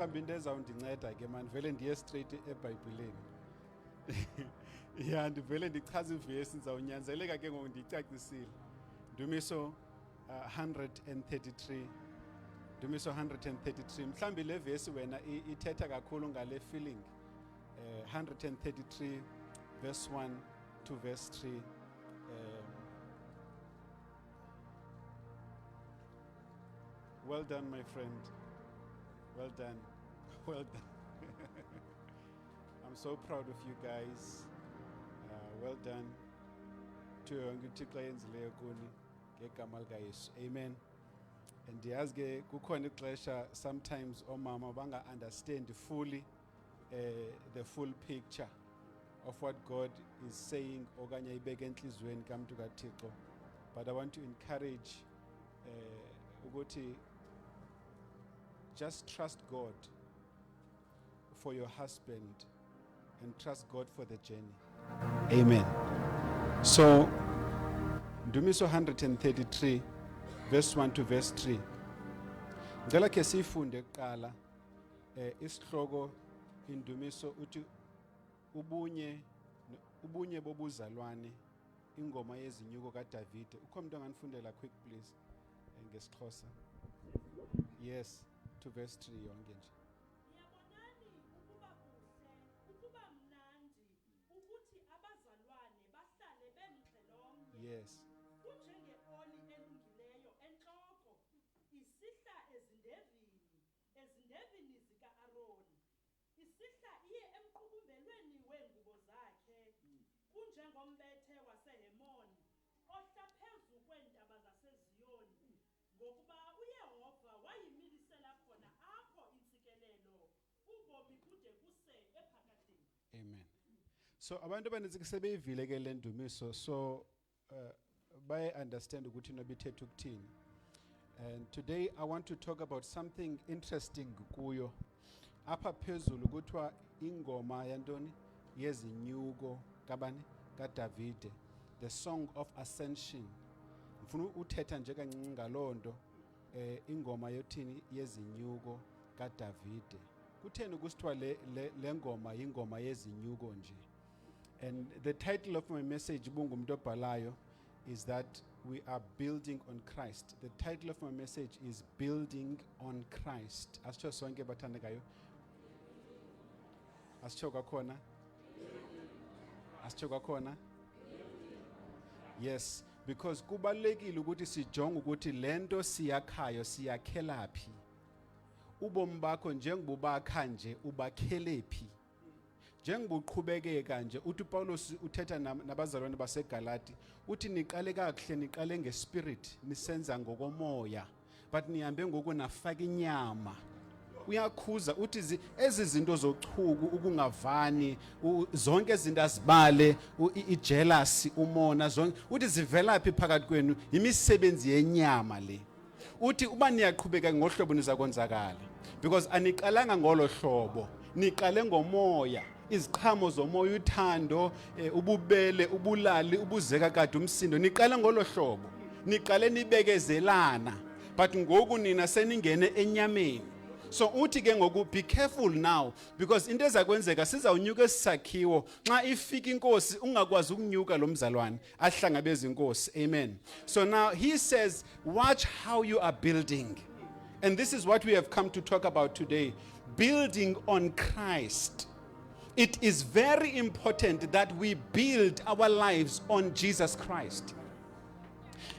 mhlawumbe into ezawundinceda ke man vele ndiye straight eBhayibhelini. Yeah, ndivele ndichaza ivesi ndizawunyanzeleka ke ngoku ndiyicacisile. Ndumiso 133. Ndumiso 133. Mhlawumbe le vesi wena ithetha kakhulu ngale feeling. 133 verse 1 to verse 3. Well done, my friend. Well done. Well done. I'm so proud of you guys. Well done. Amen. And the kukhona ixesha sometimes omama banga understand fully the full picture of what God is saying okanye ibeke enhlizweni kamntu kaThixo. But I want to encourage ukuthi just trust God for your husband and trust God for the journey. Amen. So, Ndumiso 133, verse 1 to verse 3. Ngicela ke sifunde kuqala isihloko indumiso uthi ubunye bobuzalwane ingoma yezinyuko kaDavide. Ukho umuntu anganifundela quick please ngesixhosa. Yes, to verse 3 yonke nje. Yabonani ukuba kuhle, ukuba mnandi, ukuthi abazalwane bahlale bemqhelomnye. Yes. Kunjengeoli elungileyo enhloko, isihla ezindevini zika-Aroni. Isihla iye emqukumbelweni weengubo zakhe, kunjengombethe waseHemoni, ohla phezu kweentaba zaseZiyoni, ngokuba uYehova wayimilisela khona apho intsikelelo, ubomi kude kuse ephakadeni. Amen. So abantu abaninzi sebeyivile ke le ndumiso so baye understand ukuthi nobithethe ukuthini. And today I want to talk about something interesting kuyo. Apha phezulu kuthiwa ingoma yantoni yezinyuko kabani kaDavide, the song of ascension. Ngifuna uthetha nje kancinci ngalonto ingoma yothini yezinyuko kaDavide. Kutheni kusithiwa le ngoma ingoma yezinyuko nje? And the title of my message bungumuntu obhalayo is that we are building on Christ. The title of my message is Building on Christ. Asitsho sonke bathandekayo. Asitsho kwakhona. Asitsho kwakhona. Yes, because kubalekile ukuthi sijonge ukuthi lento siyakhayo siyakhelaphi. Ubomi bakho njengobakha nje ubakhelephi. Njengobuqhubekeka nje uthi Paulos uthetha nabazalwane baseGalati uthi niqale kahle niqale ngespirit nisenza ngokomoya but nihambe ngokunafaka inyama. Uyakhuza uthi ezi zinto zochuku ukungavani zonke izinto azibale ijealousy umona zonke uthi zivelaphi phakathi kwenu imisebenzi yenyama le. Uthi uba niyaqhubeka ngohlobo nizakonzakala because aniqalanga ngolo hlobo niqale ngomoya. Iziqhamo zomoya uthando ububele ubulali ubuzeka kade umsindo niqala ngolo hlobo niqale nibekezelana but ngoku nina seningene enyameni. So uthi ke ngoku be careful now because into ezakwenzeka sizawunyuka esisakhiwo xa ifika inkosi ungakwazi ukunyuka lo mzalwane ahlangabeza inkosi. Amen. So now he says watch how you are building, and this is what we have come to talk about today, building on Christ. It is very important that we build our lives on Jesus Christ.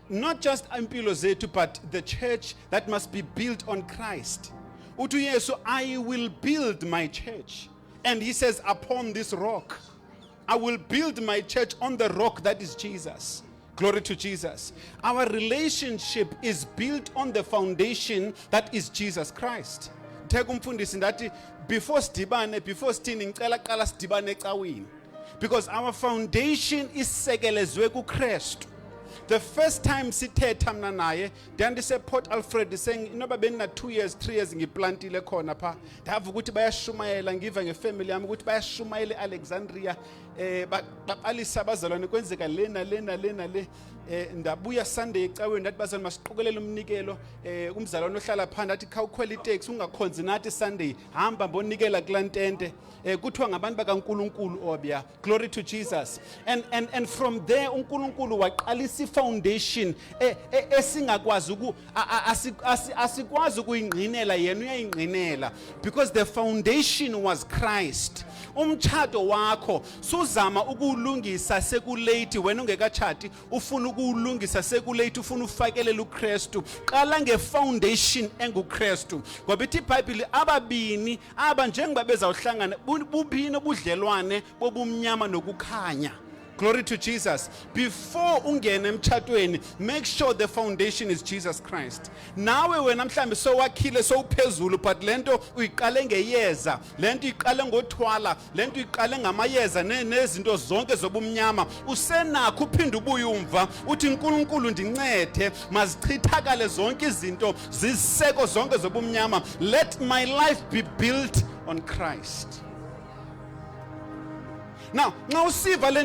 Not just impilo zethu, but the church that must be built on Christ. Uthi Yesu, I will build my church. And he says, upon this rock, I will build my church on the rock that is Jesus. Glory to Jesus. Our relationship is built on the foundation that is Jesus Christ. Before sitini ngicela qala sidibane ecaweni because our foundation is sekelezwe kuKristu. The first time sithetha mina naye ndandise Port Alfred saying inoba benina 2 years 3 years ngiplantile khona pha ndava ukuthi bayashumayela ngiva ngefamily yami ukuthi bayashumayela eAlexandria baqalisa abazalwane kwenzeka lena le ndabuya Sunday ecaweni ndathi bazali masiqokelele umnikelo umzalwane ohlala phandle athi khawukhwela itaxi ungakhonzi nathi Sunday hamba mbonikela kulantente kuthiwa ngabantu bakaNkulunkulu obya glory to Jesus and from there uNkulunkulu waqalisa ifoundation esingakwazi asikwazi ukuyingqinela yena uyayingqinela because the foundation was Christ. Umtshato wakho suzama ukulungisa sekulate wena ungekachati ufuna ukulungisa sekulate ufuna ufakelela uKristu qala ngefoundation enguKristu ngoba ithi iBhayibheli ababini aba njengoba bezawuhlangana bubini obudlelwane bobumnyama nokukhanya. Glory to Jesus. Before ungene emtshatweni, make sure the foundation is Jesus Christ. Nawe wena mhlambi so wakhile so uphezulu but lento uyiqale ngeyeza, lento uyiqale ngothwala, lento uyiqale ngamayeza nezinto zonke zobumnyama. Usenakho uphinda ubuye umva uthi uNkulunkulu ndincede mazichithakale zonke izinto ziseko zonke zobumnyama. Let my life be built on Christ. Now, nxa usiva le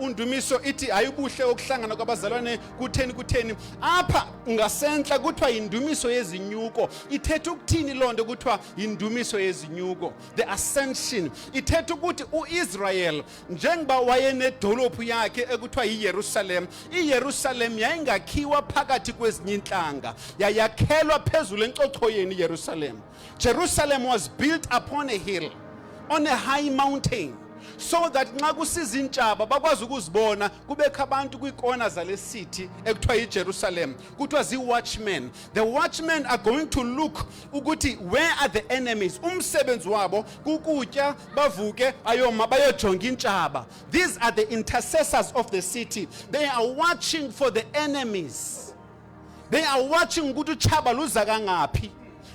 undumiso ithi ayikuhle okuhlangana kwabazalwane kutheni apha ngasenhla kuthiwa indumiso yezinyuko ithetha ukuthini lonto kuthiwa indumiso yezinyuko the ascension ithetha ukuthi uIsrael njengoba wayenedolophu yakhe ekuthiwa yiYerusalem iYerusalem yayingakhiwa phakathi kwezinye inhlanga yayakhelwa phezulu encochoyeni iYerusalem. Jerusalem was built upon a hill on a high mountain so that nxa kusiza intshaba bakwazi ukuzibona kubekho abantu kwikona zale city ekuthiwa yiJerusalem kuthiwa ziwatchmen. The watchmen are going to look ukuthi where are the enemies. Umsebenzi wabo kukutya bavuke ayoma bayojonga intshaba. These are the intercessors of the city. They are watching for the enemies. They are watching ukuthi utshaba luza kangaphi.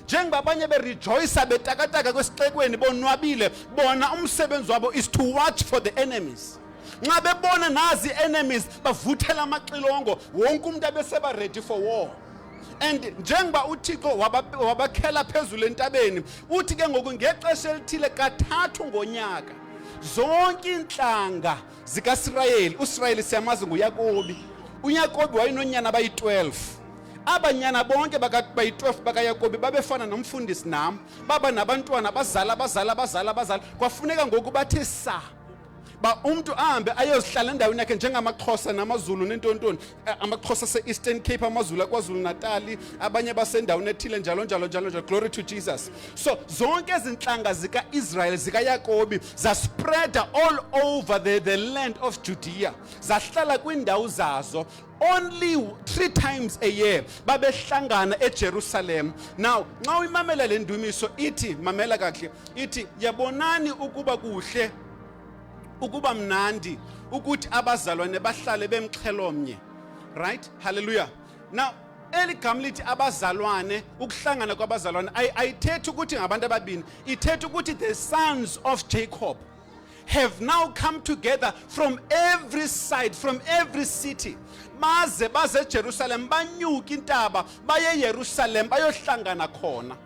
Njengoba abanye berejoice betakataka kwesixekweni bonwabile bona umsebenzi wabo is to watch for the enemies. Nxa bebona nazi enemies bavuthela amaxilongo wonke umuntu abeseba ready for war. And njengoba uThixo wabakhela phezulu entabeni uthi ke ngoku ngexesha elithile kathathu ngonyaka zonke inhlanga zikaIsrayeli uIsrayeli siyamazi nguYakobi. uYakobi wayinonyana abayi12 abanyana bonke bayi12 bakaYakobi babefana nomfundisi nami baba nabantwana bazala kwafuneka ngoku bathi sa ba umuntu ahambe ayozihlala endaweni yakhe njengamaXhosa namaZulu nentontoni amaXhosa se-Eastern Cape amaZulu aKwaZulu Natal abanye basendaweni ethile njalo glory to Jesus. So zonke izinhlanga zikaIsrael zikaYakobi zaspreada all over the land of Judea zahlala kwindawo zazo. Only 3 times a year babehlangana eJerusalem. Now nxa uyimamela le ndumiso ithi mamela kahle ithi yabonani ukuba kuhle ukuba mnandi ukuthi abazalwane bahlale bemxhelomnye. Right? Hallelujah. Now eligama lithi abazalwane ukuhlangana kwabazalwane ayithetha ukuthi ngabantu ababini ithetha ukuthi the sons of Jacob have now come together from every side, from every city. Baze Jerusalem banyuka intaba baye Jerusalem bayohlangana khona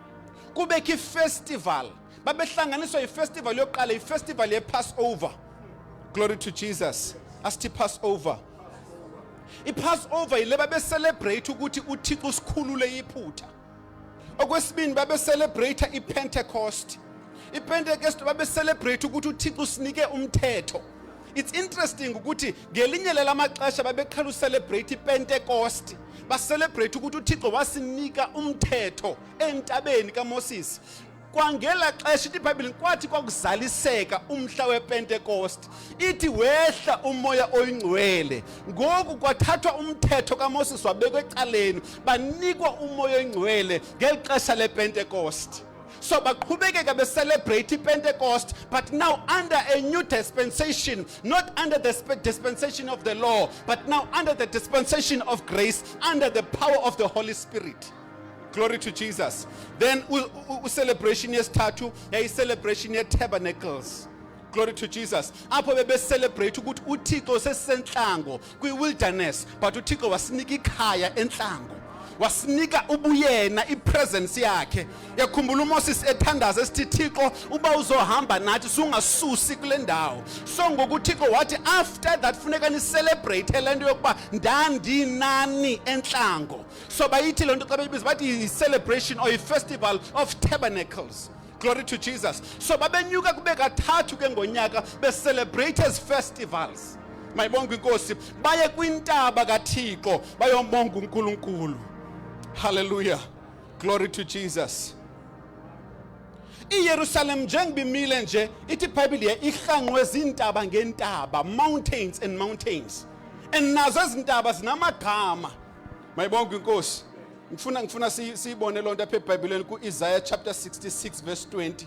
kubekho ifestival babehlanganiswa ifestival yokuqala ifestival yePassover. Glory to Jesus. Asithi Passover. IPassover ile babecelebrate ukuthi uThixo usikhulule iphutha. Okwesibini babecelebrate iPentecost. IPentecost babecelebrate ukuthi uThixo usinike umthetho. It's interesting ukuthi ngelinye lelamaxesha babekhala ucelebrate iPentecost bacelebrate ukuthi uThixo wasinika umthetho entabeni kaMoses. Kwangela xesha ithi iBhayibheli kwathi kwakuzaliseka umhla wePentecost ithi wehla umoya oyingcwele ngoku kwathathwa umthetho kaMoses wabekwa ecaleni banikwa umoya oyingcwele ngelixesha lePentecost. So baqhubekeka becelebrate iPentecost but now under a new dispensation, not under the dispensation of the law but now under the dispensation of grace, under the power of the Holy Spirit. Glory to Jesus. Then celebration yesithathu celebration yetabernacles. Glory to Jesus. Apho bebe celebrate ukuthi uThixo sesentlango kwi wilderness but uThixo wasinika ikhaya entlango. wasinika ubuyena ipresence yakhe. Yakhumbula uMoses ethandaza esithi Thixo uba uzohamba nathi sungasusi kule ndawo. So ngokuthixo wathi after that funeka ni celebrate lento yokuba ndandinani entlango. So bayithi lento xa beyibiza bathi celebration or a festival of tabernacles. Glory to Jesus. So babenyuka kube kathathu ke ngonyaka be celebrate as festivals. Mayibonga inkosi baye kwintaba kaThixo bayombonga uNkulunkulu. Hallelujah. Glory to Jesus. IJerusalem njengibimile nje ithi iBhayibheli ihlanqwe zintaba ngentaba, mountains and mountains. And nazo ezintaba zinamagama. Mayibonga inkosi. Ngifuna siyibone lonto apha eBhayibhelini kuIsaiah chapter 66 verse 20.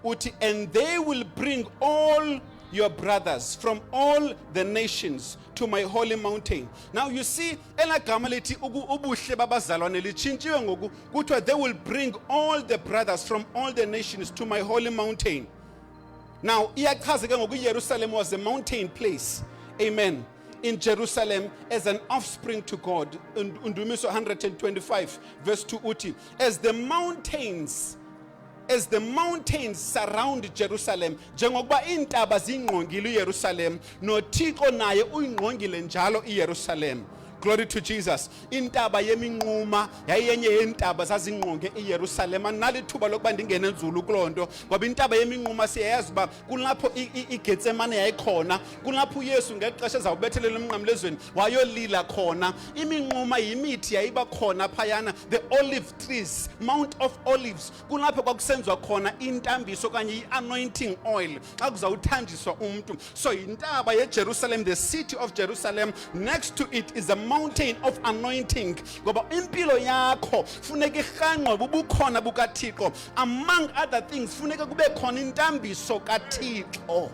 Uthi and they will bring all your brothers from all the nations to my holy mountain. Now you see elagama lithi ubuhle babazalwane litshintshiwe ngoku kuthiwa they will bring all the brothers from all the nations to my holy mountain. Now iyachaza ke ngoku iJerusalem was a mountain place. Amen. In Jerusalem as an offspring to God. Undumiso 125 verse 2 uti as the mountains surround Jerusalem, njengokuba intaba zingqongile iJerusalem, noThixo naye uyingqongile njalo iJerusalem. Glory to Jesus. Intaba yeminquma yayenye yentaba zazingqonge iJerusalem. Analithuba lokuba ndingene nzulu kulonto ngoba intaba yeminquma siyayazi ba kulapho iGetsemane yayikhona, kulapho uYesu ngexesha ezawubethelela emnqamlezweni wayolila khona. Iminquma yimithi yayiba khona phayana, the olive trees, Mount of Olives. Kulapho kwakusenziwa khona intambiso kanye anointing oil xa kuzawuthanjiswa umuntu. So intaba yeJerusalem, the city of Jerusalem, next to it is a mountain of anointing. Ngoba impilo yakho funeka ihanqwe bubukhona bukaThixo. Among other things funeka kube khona intambiso kaThixo.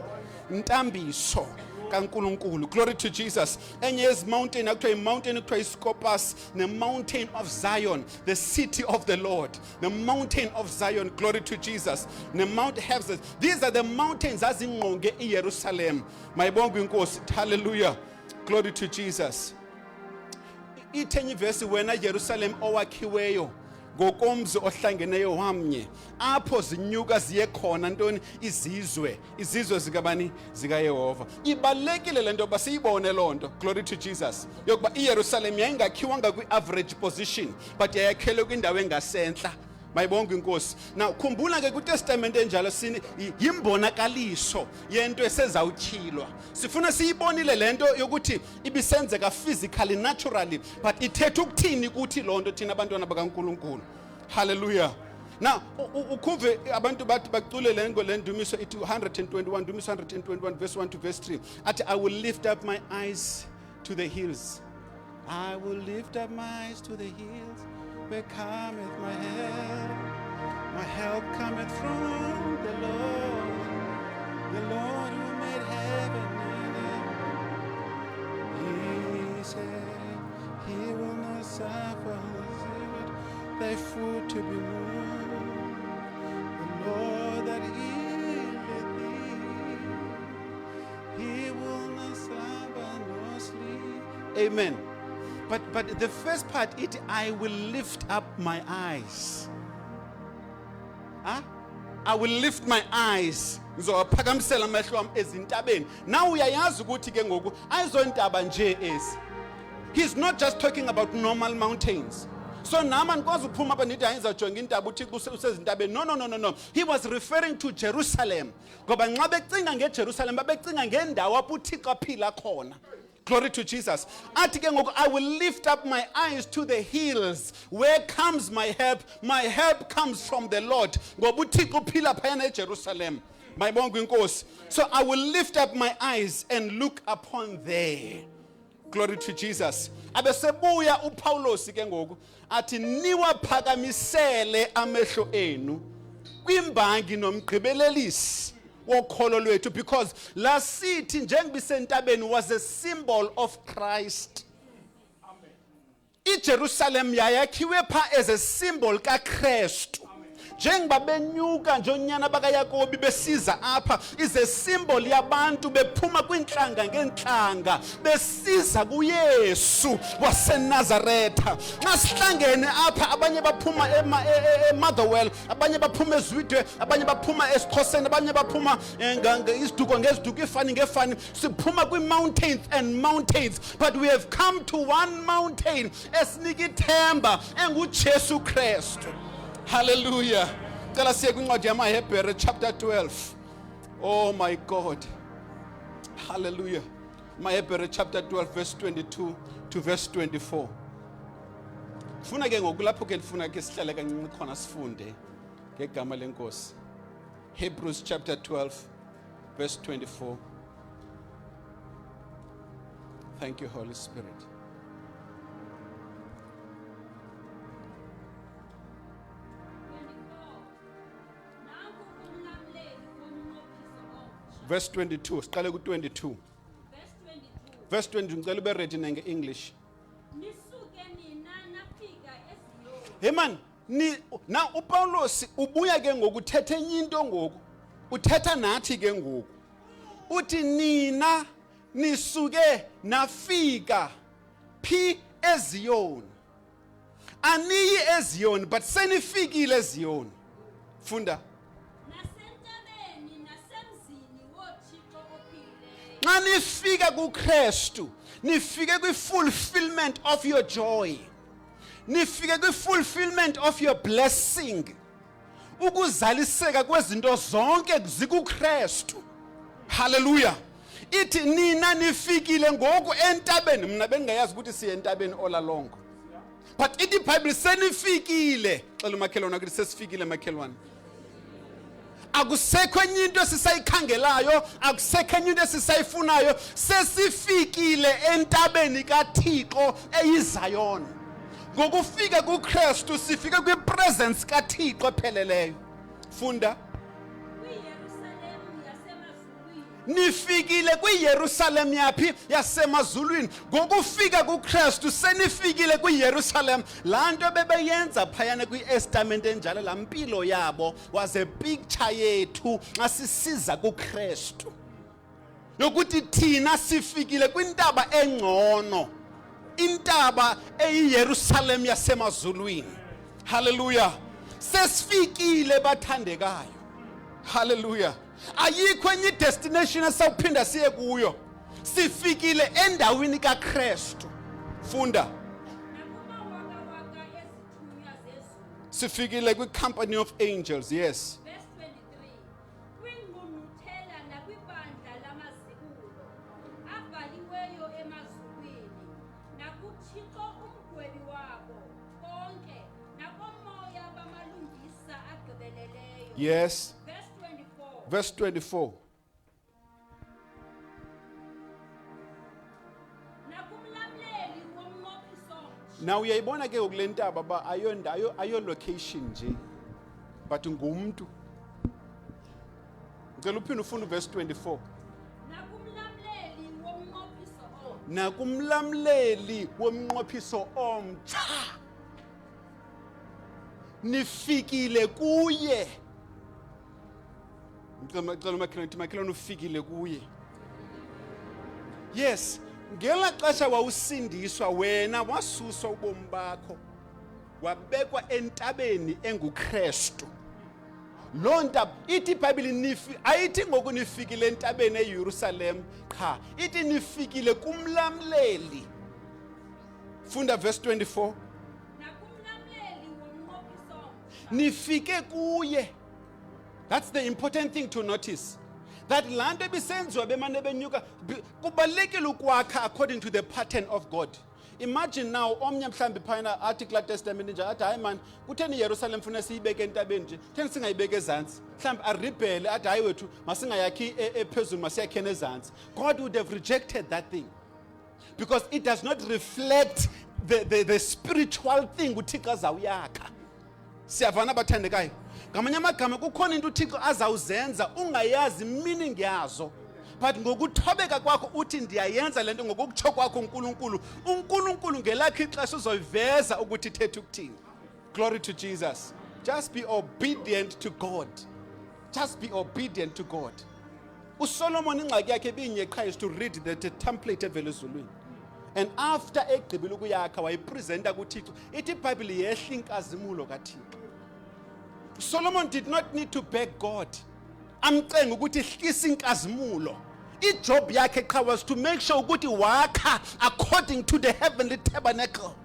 Intambiso kaNkulunkulu. Glory to Jesus. Enye yezi mountain akuthiwa imountain ekuthiwa iScopus, the mountain of Zion, the city of the Lord, the mountain of Zion. Glory to Jesus. The Mount Herzl. These are the mountains azingqonge iJerusalem. Mayibonga inkosi. Hallelujah. Glory to Jesus. Ithenye ivesi wena Jerusalem owakhiweyo ngokomzi ohlangeneyo wamnye apho zinyuka ziye khona ntoni izizwe zikabani zikaYehova. Ibalekile lento basiyibone lonto. Glory to Jesus. Yokuba iJerusalem yayingakhiwanga kwi-average position but yayakhelwe kwindawo engasentla. Mayibonga inkosi. Now khumbula ke kuTestament enjalo sini yimbonakaliso yento esezawutyhilwa. Sifuna siyibonile lento yokuthi ibisenzeka physically naturally but ithetha ukuthini kuthi lonto thina abantwana bakaNkulunkulu. Hallelujah. Now ukhuve abantu bathi bacule le ndumiso ithi 121 Ndumiso 121 verse 1 to verse 3 athi I will lift up my eyes to the hills. I will lift up my eyes to the hills. Where cometh my help? My help cometh from the Lord who made heaven and earth. He said, He will not suffer thy foot to be moved. The Lord that healeth thee, He will not slumber nor sleep. Amen. But the first part, I will lift up my eyes. Huh? I will lift my eyes. Ngizophakamisela amehlo ami ezintabeni. Now uyayazi ukuthi ke ngoku ayizondaba nje ezi. He's not just talking about normal mountains. So nama nikwazi ukuphuma apha nithi ayinzajonga intaba uThixo usezintabeni. No. He was referring to Jerusalem. Ngoba nxa becinga ngeJerusalem babecinga ngendawo apho uThixo aphila khona. Glory to Jesus. I will lift up my eyes to the hills. Where comes my help? My help comes from the Lord. Jerusalem. So I will lift up my eyes and look upon there. Glory to Jesus. Abesebuya uPaulos ke ngoku athi niwaphakamisele amehlo enu kwimbangi nomgqibelelisi wokholo lwethu, because la city njengobisentabeni was a symbol of Christ. Amen. IJerusalem yayakhiwe pha as a symbol kaKristu. njengoba benyuka njonyana bakaYakobi besiza apha is a symbol yabantu bephuma kwinhlanga ngenhlanga besiza kuYesu waseNazaretha. Xa sihlangene apha abanye baphuma eMotherwell, abanye baphuma eZwide, abanye baphuma eSixhoseni, abanye baphuma isiduko ngeziduko, ifani ngefani, siphuma kwi-mountains and mountains, but we have come to one mountain esinika ithemba enguJesu Kristu. Hallelujah. Cela siye kwincwadi yamaHebhere chapter 12. Oh my God. Hallelujah. MaHebhere chapter 12 verse 22 to verse 24. Funa ke ngokulapho ke ndifuna ke sihlale kancinci khona sifunde ngegama lenkosi. Hebrews chapter 12 verse 24. Thank you, Holy Spirit. Verse 22. Siqale ku-22. Verse 22 ngicela ube ready nge-English. Hey man, na uPaulos ubuya ke ngokuthetha enye into ngoku. Uthetha nathi ke ngoku. Uthi nina nisuke nafika phi eZiyoni. Aniyi eZiyoni but senifikile eZiyoni. Funda. Xa nifika kuKristu, nifike kwi-fulfillment of your joy. Nifike kwi-fulfillment of your blessing. Ukuzaliseka kwezinto zonke zikuKristu. Hallelujah. Ithi nina nifikile ngoku entabeni. Mina bengingayazi ukuthi siye entabeni all along. But ithi iBhayibheli senifikile. Xela umakhelwane ukuthi sesifikile makhelwane. Akusekho enye into esisayikhangelayo, akusekho enye into esisayifunayo, sesifikile entabeni kaThixo eyiZayoni. Ngokufika kuKristu sifike kwipresence kaThixo epheleleyo. Funda. Nifikile kwiYerusalem yaphi yasemazulwini. Ngokufika kuKristu senifikile kwiYerusalem. Laa nto bebeyenza phayana kwi-Testament enjalo, laa mpilo yabo was a picture yethu xa sisiza kuKristu. Yokuthi thina sifikile kwintaba engcono, intaba eyiYerusalem yasemazulwini. Hallelujah. Sesifikile bathandekayo. Hallelujah. Ayikho enye destination esawuphinda siye kuyo. Sifikile endaweni kaKristu. Funda. Sifikile kwi-company of angels. Yes. Verse 23. Kwingqungquthela nakwibandla lamazikulo abhaliweyo emazulwini nakuThixo umgwebi wabo konke nakomoya bamalungisa agqibeleleyo. Yes. Verse 24. Verse 24. Nakumlamleli womnqophiso. Now uyayibona ke ukule ntaba ba ayo location nje. But ngumntu. Ngicela uphinde ufunda verse 24. Nakumlamleli womnqophiso omhle. Nakumlamleli womnqophiso omtsha. Nifikile kuye. Ngicela umakhelwane ufikile kuye. Yes, ngela xesha wawusindiswa wena wasuswa ubomi bakho. Wabekwa entabeni enguKristu. Lo ntab ithi iBhayibheli ayithi ngoku nifikile entabeni eYerusalem qha, ithi nifikile kumlamleli. Funda verse 24. Nakumlamleli womnqophiso omhle. Nifike kuye. That's the important thing to notice. That land ebisenziwa bemane benyuka kubalekile ukwakha according to the pattern of God. Imagine now omnye mhlambi phayana article testament nje athi hayi man kutheni Jerusalem funa siyibeke entabeni nje theni singayibeke ezantsi mhlambi arebel athi hayi wethu masingayakhi ephezulu masiyakhena ezantsi. God would have rejected that thing because it does not reflect the spiritual thing uThixo azawuyakha. Siyavana bathandekayo. Ngamanye amagama kukhona into uThixo azawuzenza ungayazi meaning yazo. But ngokuthobeka kwakho uthi ndiyayenza lento ngokutsho kwakho uNkulunkulu ngelakhe ixesha uzoyiveza ukuthi ithethe ukuthini. Glory to Jesus. Just be obedient to God. Just be obedient to God. uSolomon ingxaki yakhe ibinyeqa is to read the template evela ezulwini. And after egqibile ukuyakha wayipresenta kuThixo. Ithi iBhayibhile yehla inkazimulo kaThixo. Solomon did not need to beg God. Amcenga ukuthi hlisa inkazimulo. Ijob yakhe qha was to make sure ukuthi wakha according to the heavenly tabernacle.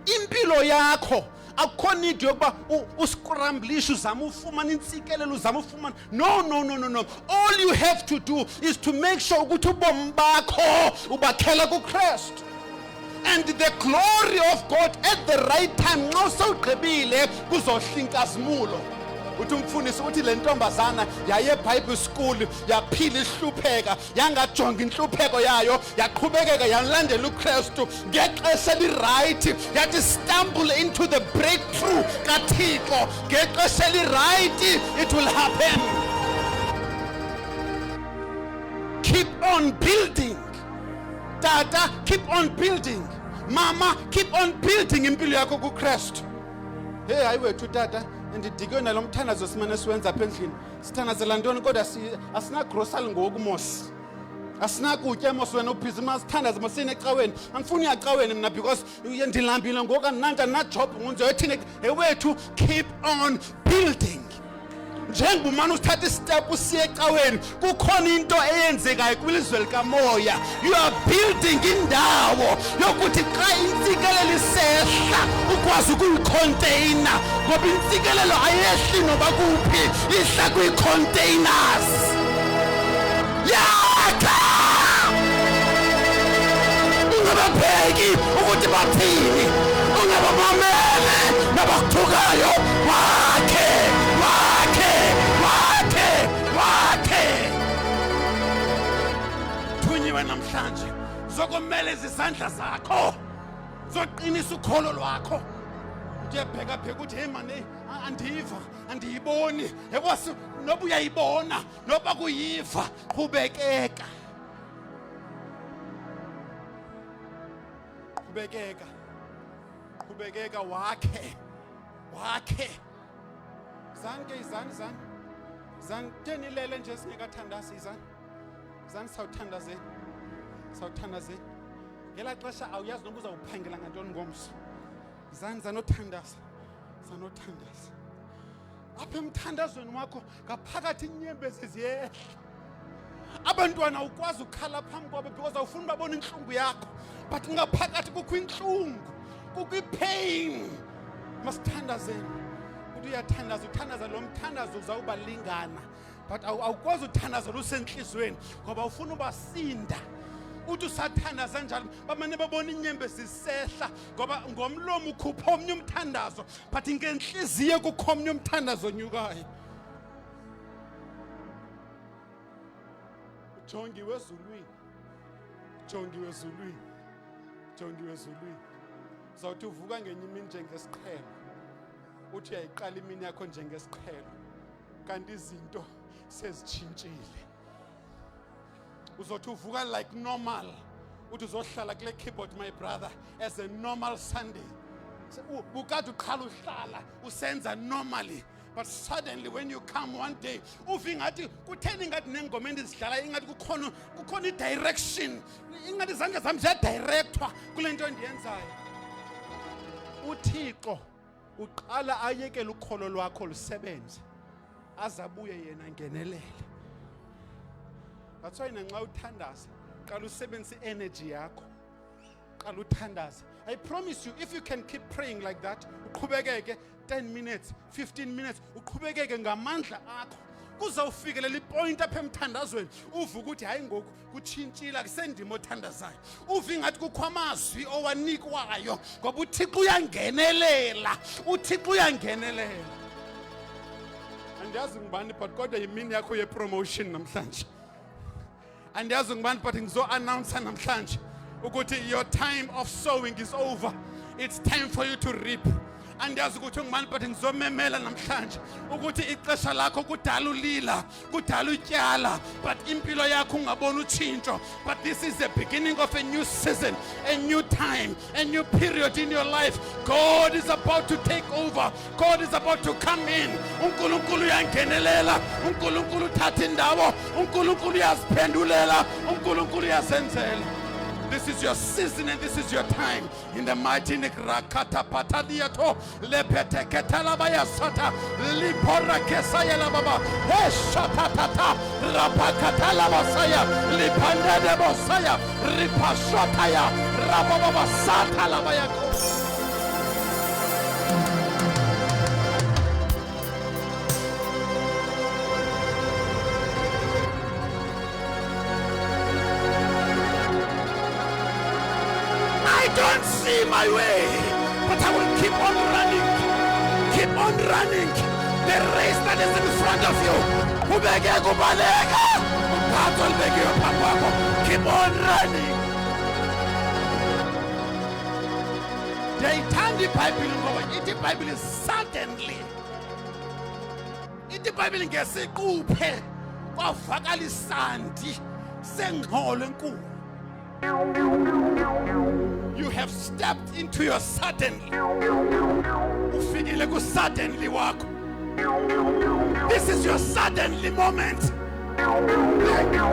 Impilo yakho akukho need yokuba uscramblishe uzama ufumana intsikelelo uzama ufumana. No. All you have to do is to make sure ukuthi ubomi bakho ubakhela kuKristu. And the glory of God at the right time nxa sewugqibile kuzohla inkazimulo. Uthi umfundisi uthi le ntombazana yaye eBible school yaphila ihlupheka yangajonga inhlupheko yayo yaqhubekeka yalandela uKristu ngexesha eli-right yathi stumble into the breakthrough kaThixo ngexesha eli-right it will happen. Keep on building. Tata, keep on building. Mama, keep on building impilo yakho kuKristu. Hey hayi wethu tata ndidikwe nalomthandazo simane siwenza apha endlini sithandazela ntoni kodwa asina grocery ngoku mos asinakutya mos wena ubhizi masithandaze masinecaweni angifuni uyacaweni mina because ndilambile ngoku andinanto na job ngunze yothini wethu keep on building. Njengoba umane usithatha istep usiye ecaweni kukhona into eyenzekayo kwilizwe likamoya. You are building indawo yokuthi xa intsikelelo isehla ukwazi ukuyicontainer ngoba intsikelelo ayehli noba kuphi ihla kwi-containers. Yakha ungababheki ukuthi bathini ungabamamele nabakuthukayo wakhe. Thunyiwe namhlanje zokomela izandla zakho zoqinisa ukholo lwakho. Uyabheka ukuthi hey man andiva andiyiboni yebose noba uyayibona noba kuyiva qhubekeka wakhe zan tenilele nje singekathandazi zan sawuthandazeni ngela xesha awuyazi noba uzawuphangela ngantoni ngomso zanothandaza apha emthandazweni wakho ngaphakathi inyembezi ziyehla. Abantwana ukwazi ukhala phambi kwabo because awufuni babona inhlungu yakho but ngaphakathi kukho inhlungu kukho ipain. Masithandazeni uthi uthandaza lo mthandazo uzawubalingana but awukwazi uthandazela usenhlizweni ngoba awufuni ubasinda. Uthi usathandaza njalo bamane babona inyembezi zisehla ngoba ngomlomo ukhupha omnye umthandazo but ngenhliziyo kukho omnye umthandazo onyukayo. Jongiwe ezulwini zawuthi uvuka ngenye imini njengesiqhelo uthi uyayiqala imini yakho njengesiqhelo kanti izinto sezitshintshile. Uzothi uvuka like normal uthi uzohlala kule keyboard my brother as a normal Sunday. Ukade uqala uhlala usenza normally but suddenly when you come one day uvingathi kutheni ngathi nengoma endizidlala ingathi kukhona i-direction ingathi izandla zami ziyadirectwa kule nto endiyenzayo. uThixo uqala ayekele ukholo lwakho lusebenze azabuye yena ngenelele. That's why nxa uthandaza qala usebenzise energy yakho qala uthandaza. I promise you if you can keep praying like that uqhubekeke 10 minutes 15 minutes uqhubekeke ngamandla akho kuzawufikelela ipoint apha emthandazweni uvuka ukuthi hayi ngoku kutshintshile akusendima othandazayo uve ngathi kukho amazwi owanikwayo ngoba uThixo uyangenelela. Andiyazi ngubani but kodwa yimini yakho yepromotion namhlanje. Andiyazi ngubani but ngizo-announce namhlanje ukuthi your time of sowing is over. It's time for you to reap. Andiyazi ukuthi ngubani but ngizomemela namhlanje ukuthi ixesha lakho kudala ulila kudala utyala but impilo yakho ungabona utshintsho but this is the beginning of a new season. a new time, a new period in your life. God is about to take over. God is about to come in. uNkulunkulu uyangenelela, uNkulunkulu uthatha indawo, uNkulunkulu uyaziphendulela, uNkulunkulu uyasenzela. This is your season and this is your time. In the mighty name Rakata Pataliato Lepete Ketalabaya Sata Lipora Kesaya Lababa Eshatatata Rapakatala Basaya Lipanda de Bosaya Ripashotaya Rababa Sata Labaya. I don't see my way, but I will keep on running. Keep on running. The race that is in front of you. God will make you a keep on running. The Bible, the Bible is suddenly. The Bible is a coupe. Wafakali sandi senghole nkulu. You have stepped into your suddenly. Ufikile ku suddenly wako. This is your suddenly moment.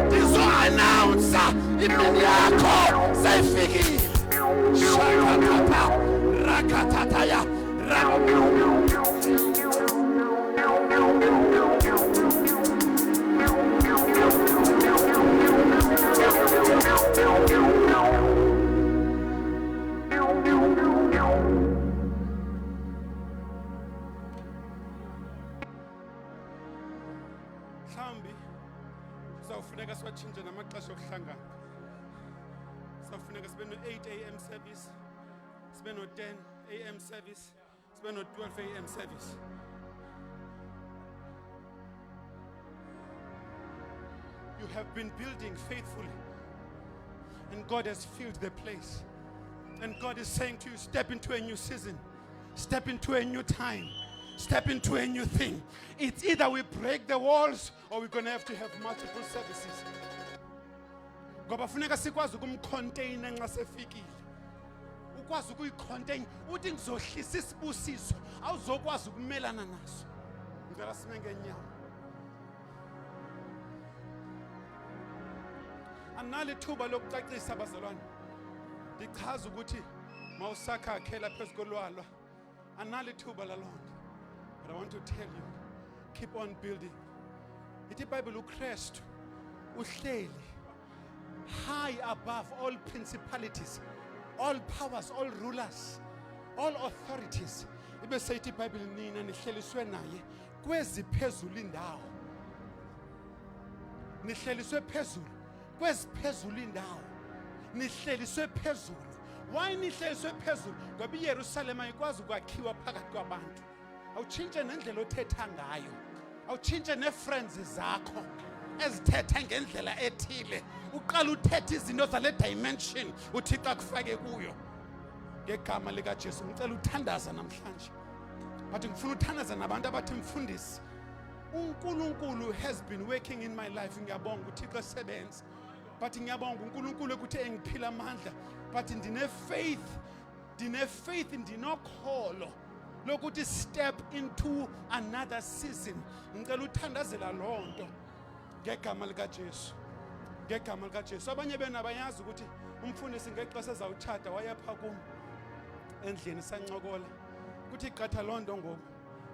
Dizo announce imini yakho seyifikile. Shakatata rakatataya Mhlambi sizawufuneka siwatshintshe namaxesha okuhlangana. Sizawufuneka sibe no-8 a.m. service, sibe no-10 a.m. service, sibe no-12 a.m. service. You have been building faithfully, and God has filled the place. And God is saying to you, step into a new season, step into a new time, step into a new thing. It's either we break the walls or we're going to have multiple services. Ngoba funeka sikwazi ukumcontain nxa sefikile. Ukwazi ukuyicontain uthi ngizohlisa isibusiso awuzokwazi ukumelana naso. Ngicela sime ngenyawo. Anali thuba lokucacisa abazalwane. Ndichaza ukuthi mawusakha akhela phezu kolwalwa. Anali thuba lalonto. But I want to tell you, keep on building. Ithi iBhayibheli uKristu uhleli high above all principalities, all powers, all rulers, all authorities. Ibe seyithi iBhayibheli nina nihleliswe naye kwezi phezulu indawo. Nihleliswe phezulu kwezi phezulu indawo. Nihleliswe phezulu. Why nihleliswe phezulu? Ngoba iYerusalema ikwazi ukwakhiwa phakathi kwabantu. Awutshintshe nendlela othetha ngayo. Awutshintshe ne-friends zakho ezithetha ngendlela ethile. Uqala uthetha izinto zale dimension uThixo akufake kuyo. Ngegama lika Jesu ngicela uthandaza namhlanje. But ngifuna uthandaza nabantu abathi mfundisi. uNkulunkulu has been working in my life. Ngiyabonga uThixo esebenza. But ngiyabonga uNkulunkulu ukuthi engiphila amandla. But ndine faith ndinokholo lokuthi step into another season. Ngicela uthandazela lonto ngegama lika Jesu. Ngegama lika Jesu. Abanye bena bayazi ukuthi umfundisi ngexesha ezawuthatha wayapha kum endlini sancokola. Kuthi iqatha lonto ngoku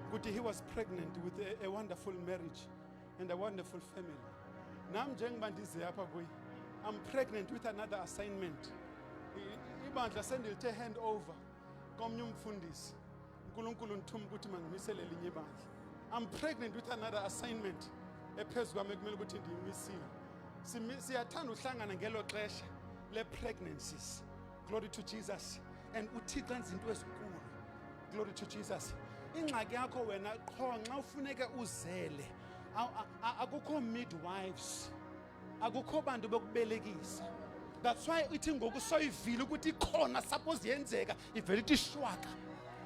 ukuthi he was pregnant with a wonderful marriage and a wonderful family. Nam njengoba ndize apha kuyi, I'm pregnant with another assignment. Ibandla sendilithe hand over komnye umfundisi. uNkulunkulu ngithuma ukuthi mangimisele elinye ibandla. I'm pregnant with another assignment ephezu kwami ekumele ukuthi ndiyimisile. Siyathanda uhlangana ngelo xesha le pregnancies. Glory to Jesus. And uThixo enza into ezinkulu. Glory to Jesus. Ingxaki yakho wena qho nxa ufuneke uzele. Akukho midwives. Akukho bantu bokubelekisa. That's why ithi ngoku soyivile ukuthi ikhona suppose yenzeka ivele ithi shwaka.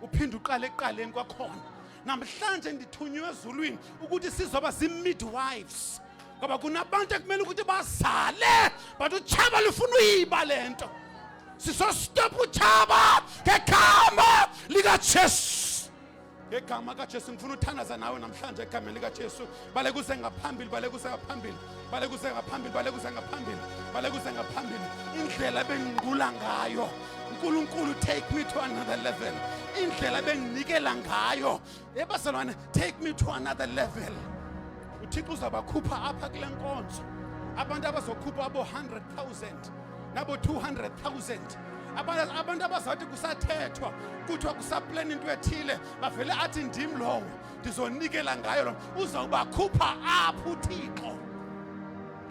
Uphinde uqale eqaleni kwakhona. Namhlanje ndithunywe ezulwini ukuthi sizoba midwives. Ngoba kunabantu ekumele ukuthi bazale but utshaba lufuna uyiba lento. Sisostop utshaba ngegama likaJesu. Ngegama kaJesu ngifuna uthandaza nawe namhlanje egameni likaJesu. Balekuse ngaphambili, balekuse ngaphambili, balekuse ngaphambili, balekuse ngaphambili, balekuse ngaphambili. Indlela bengiqula ngayo. uNkulunkulu, take me to another level. Indlela benginikela ngayo. Bazalwane, take me to another level. uThixo uzabakhupha apha kule nkonzo. Abantu abazokhupha abo 100,000 nabo 200,000. Abantu abazathi kusathethwa kuthiwa kusaplana into ethile bavele athi ndim lowo ndizonikela ngayo lo. Uzawubakhupha apha uThixo.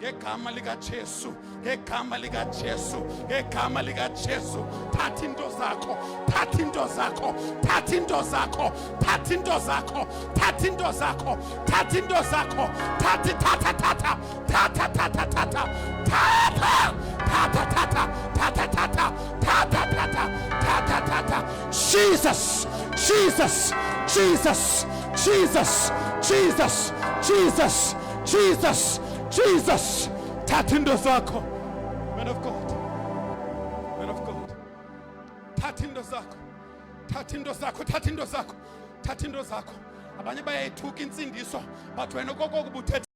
Ngegama likaJesu, ngegama likaJesu, ngegama likaJesu. Thatha into zakho, thatha into zakho, thatha into zakho, thatha into zakho, thatha into zakho, thatha into zakho, thatha thatha thatha thatha thatha thatha thatha thatha. Jesus, Jesus, Jesus, Jesus, Jesus, Jesus, Jesus, Jesus. Thatha into zakho, man of God, man of God. Thatha into zakho, thatha into zakho, thatha into zakho, thatha into zakho. Abanye bayayithuka insindiso but wena kokokubuthetha